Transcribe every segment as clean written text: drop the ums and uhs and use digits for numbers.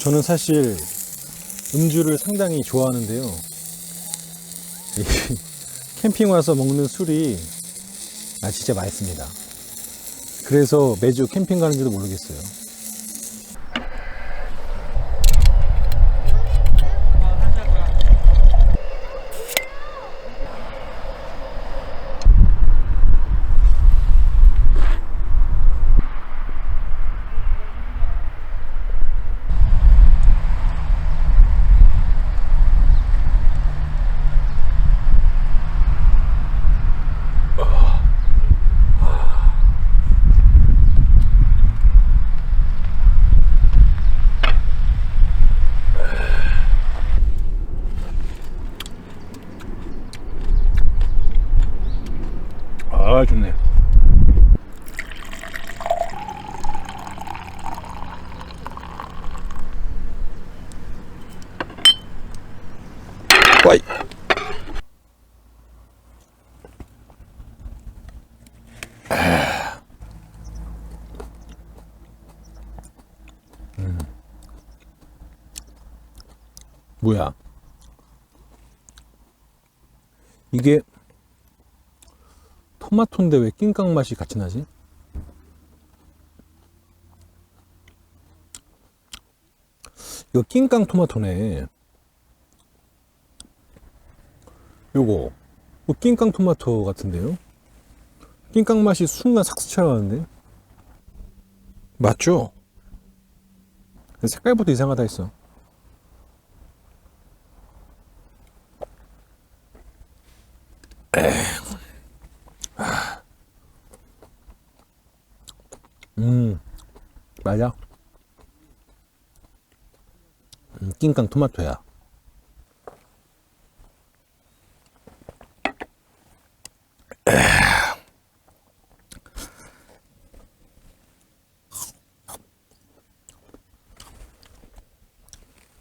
저는 사실 음주를 상당히 좋아하는데요. 캠핑 와서 먹는 술이 진짜 맛있습니다. 그래서 매주 캠핑 가는지도 모르겠어요. 좋네. 와이. 뭐야? 이게 토마토인데 왜 낑깡 맛이 같이 나지? 이거 낑깡 토마토네. 요거 낑깡 토마토 같은데요? 낑깡 맛이 순간 싹 스쳐나가는데? 맞죠? 색깔부터 이상하다 했어. 맞아. 낑깡 토마토야.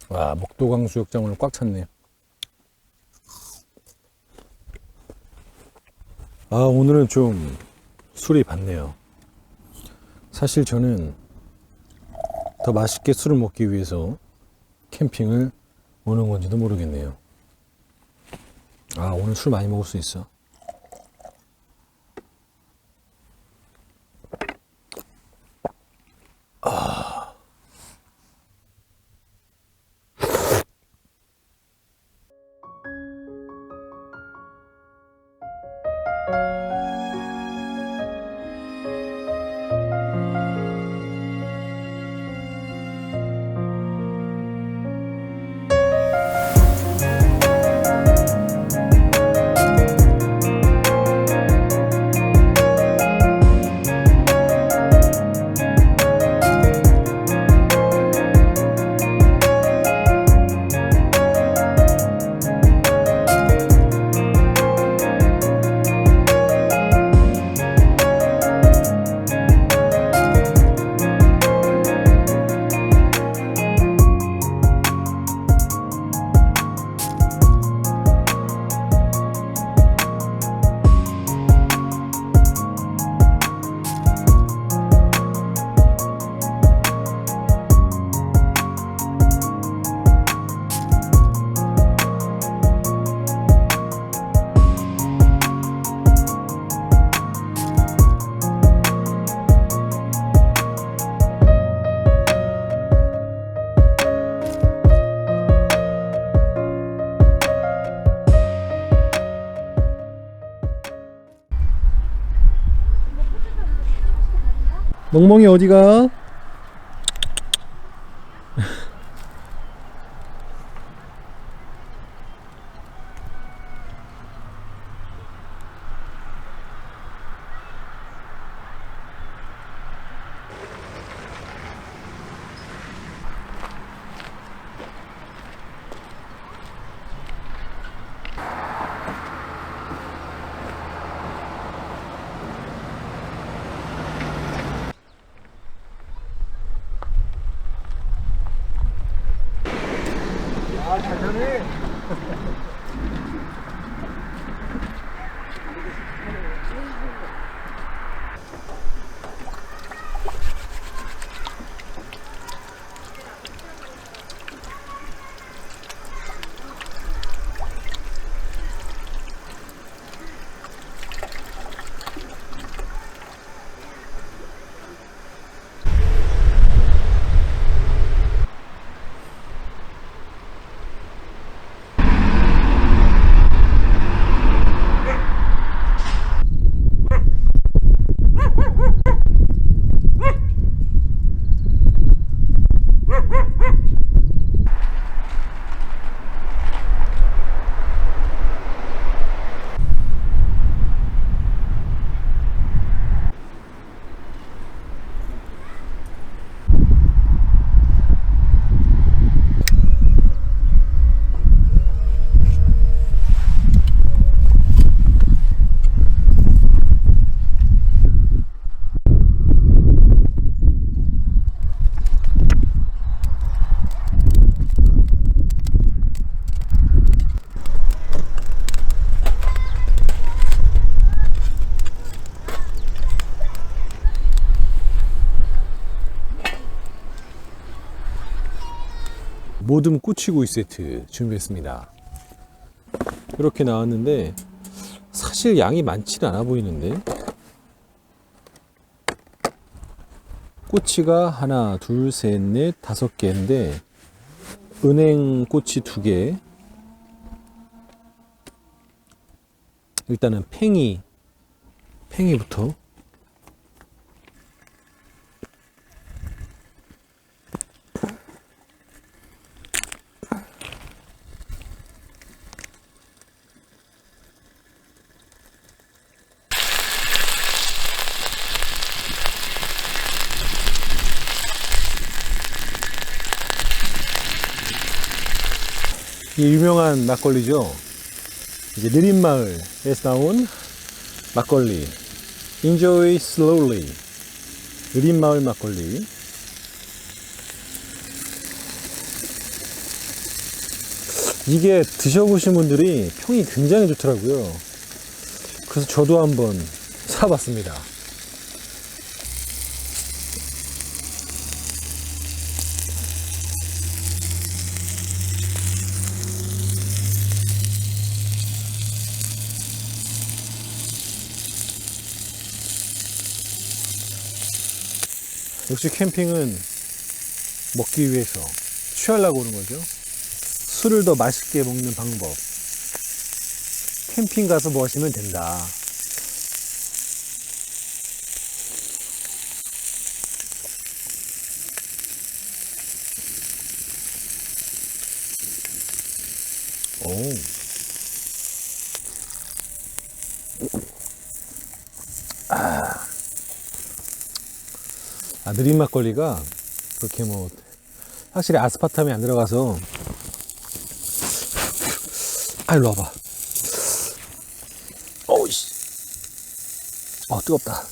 와, 목도강 수욕장 오늘 꽉 찼네. 오늘은 좀 술이 받네요. 사실 저는 더 맛있게 술을 먹기 위해서 캠핑을 오는 건지도 모르겠네요. 오늘 술 많이 먹을 수 있어. 멍멍이 어디가? 잘하네. 모듬 꼬치구이 세트 준비했습니다. 이렇게 나왔는데 사실 양이 많지는 않아 보이는데, 꼬치가 하나 둘 셋 넷 다섯 개인데 은행 꼬치 2개, 일단은 팽이부터. 이 유명한 막걸리죠. 이제 느린 마을에서 나온 막걸리, Enjoy Slowly, 느린 마을 막걸리. 이게 드셔보신 분들이 평이 굉장히 좋더라고요. 그래서 저도 한번 사봤습니다. 역시 캠핑은 먹기 위해서 취하려고 오는 거죠. 술을 더 맛있게 먹는 방법. 캠핑 가서 뭐 하시면 된다. 오. 느린 막걸리가 그렇게 뭐 확실히 아스파탐이 안 들어가서. 일로 와봐. 어우씨, 뜨겁다.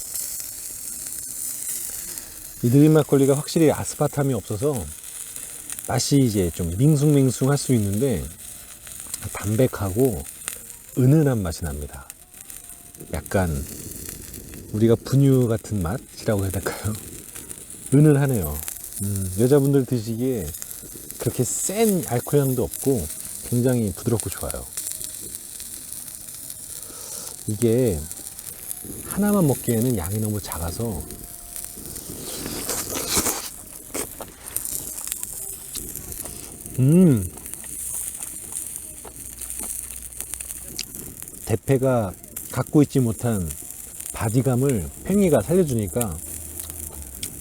이 느린 막걸리가 확실히 아스파탐이 없어서 맛이 이제 좀 밍숭맹숭 할 수 있는데 담백하고 은은한 맛이 납니다. 약간 우리가 분유 같은 맛이라고 해야 될까요? 은은하네요. 여자분들 드시기에 그렇게 센 알코올 향도 없고 굉장히 부드럽고 좋아요. 이게 하나만 먹기에는 양이 너무 작아서 대패가 갖고 있지 못한 바디감을 팽이가 살려주니까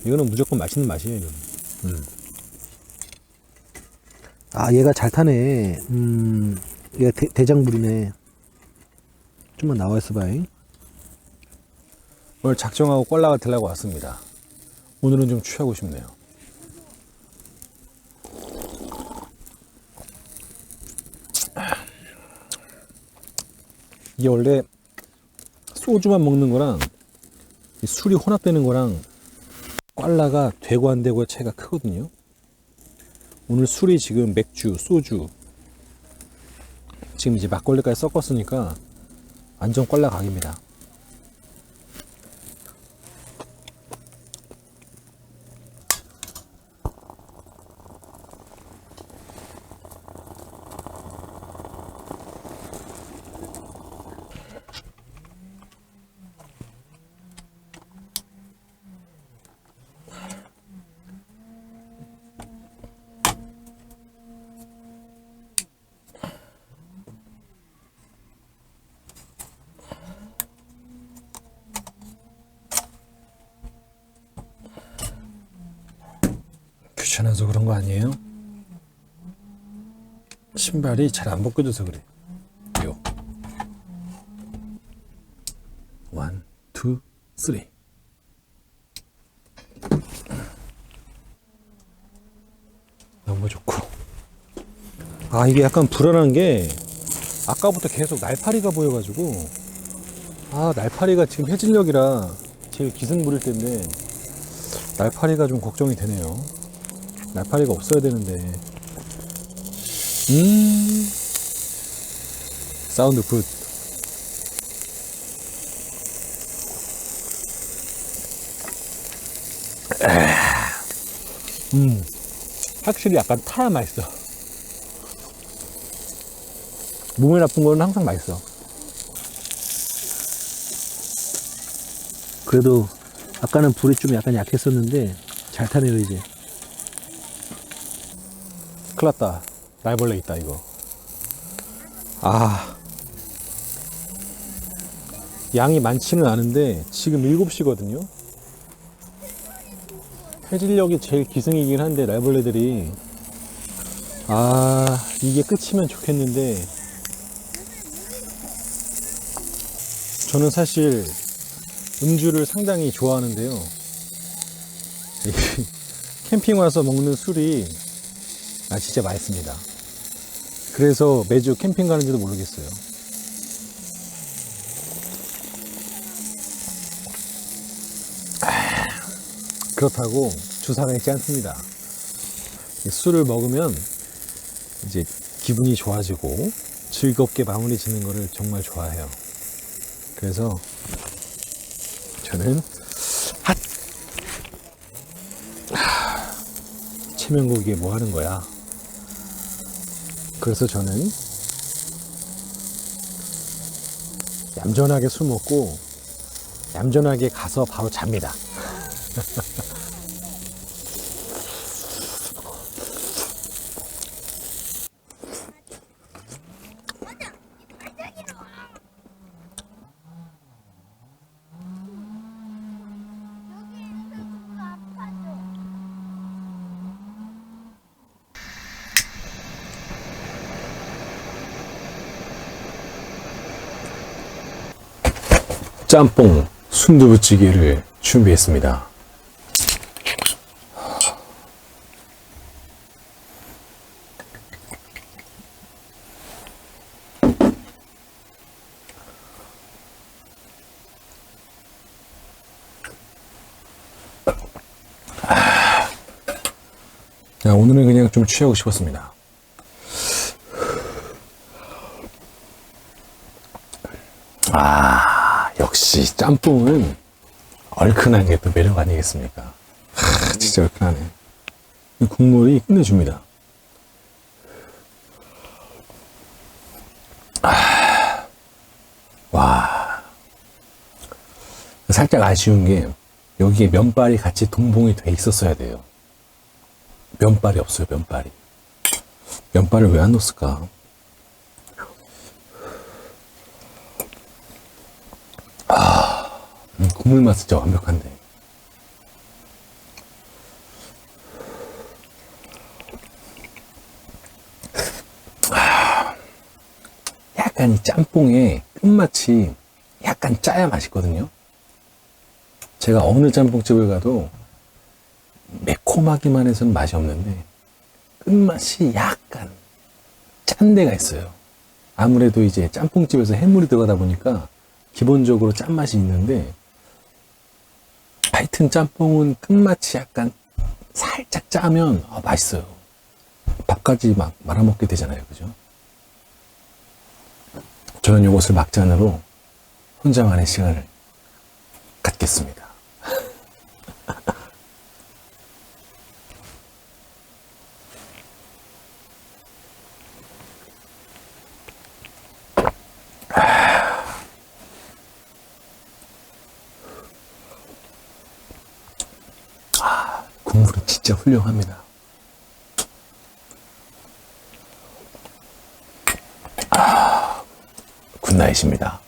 이거는 무조건 맛있는 맛이에요. 얘가 잘 타네. 얘가 대장불이네. 좀만 나와 있어봐요. 오늘 작정하고 꼴라가 들라고 왔습니다. 오늘은 좀 취하고 싶네요. 이게 원래 소주만 먹는 거랑 술이 혼합되는 거랑 꽐라가 되고 안 되고의 차이가 크거든요. 오늘 술이 지금 맥주, 소주, 지금 이제 막걸리까지 섞었으니까 완전 꽐라 각입니다. 귀찮아서 그런 거 아니에요? 신발이 잘 안 벗겨져서 그래. 요. 1, 2, 3. 너무 좋고. 아, 이게 약간 불안한 게 아까부터 계속 날파리가 보여가지고, 아, 날파리가 지금 해질녘이라 제일 기승 부릴 때인데 날파리가 좀 걱정이 되네요. 날파리가 없어야 되는데. 사운드 굿. 확실히 약간 타야 맛있어. 몸에 나쁜 거는 항상 맛있어. 그래도 아까는 불이 좀 약간 약했었는데 잘 타네요 이제. 큰일 났다. 날벌레 있다 이거. 아, 양이 많지는 않은데 지금 7시거든요 해질녘이 제일 기승이긴 한데 날벌레들이, 아, 이게 끝이면 좋겠는데, 저는 사실 음주를 상당히 좋아하는데요. 캠핑 와서 먹는 술이 진짜 맛있습니다. 그래서 매주 캠핑 가는지도 모르겠어요. 그렇다고 주사가 있지 않습니다. 술을 먹으면 이제 기분이 좋아지고 즐겁게 마무리 짓는 거를 정말 좋아해요. 그래서 저는 최명국 이게 뭐 하는 거야. 그래서 저는 얌전하게 술 먹고 얌전하게 가서 바로 잡니다. 짬뽕 순두부찌개를 준비했습니다. 자, 오늘은 그냥 좀 취하고 싶었습니다. 역시 짬뽕은 얼큰한 게 또 매력 아니겠습니까? 진짜 얼큰하네. 이 국물이 끝내줍니다. 와, 살짝 아쉬운 게 여기에 면발이 같이 동봉이 돼 있었어야 돼요. 면발이 없어요. 면발을 왜 안 넣었을까? 국물 맛 진짜 완벽한데. 약간 이 짬뽕의 끝맛이 약간 짜야 맛있거든요. 제가 어느 짬뽕집을 가도 매콤하기만 해서는 맛이 없는데 끝맛이 약간 짠 데가 있어요. 아무래도 이제 짬뽕집에서 해물이 들어가다 보니까 기본적으로 짠맛이 있는데, 하여튼 짬뽕은 끝맛이 약간 살짝 짜면 맛있어요. 밥까지 막 말아먹게 되잖아요. 그죠? 저는 이것을 막잔으로 혼자만의 시간을 갖겠습니다. 국물은 진짜 훌륭합니다. 굿나잇입니다.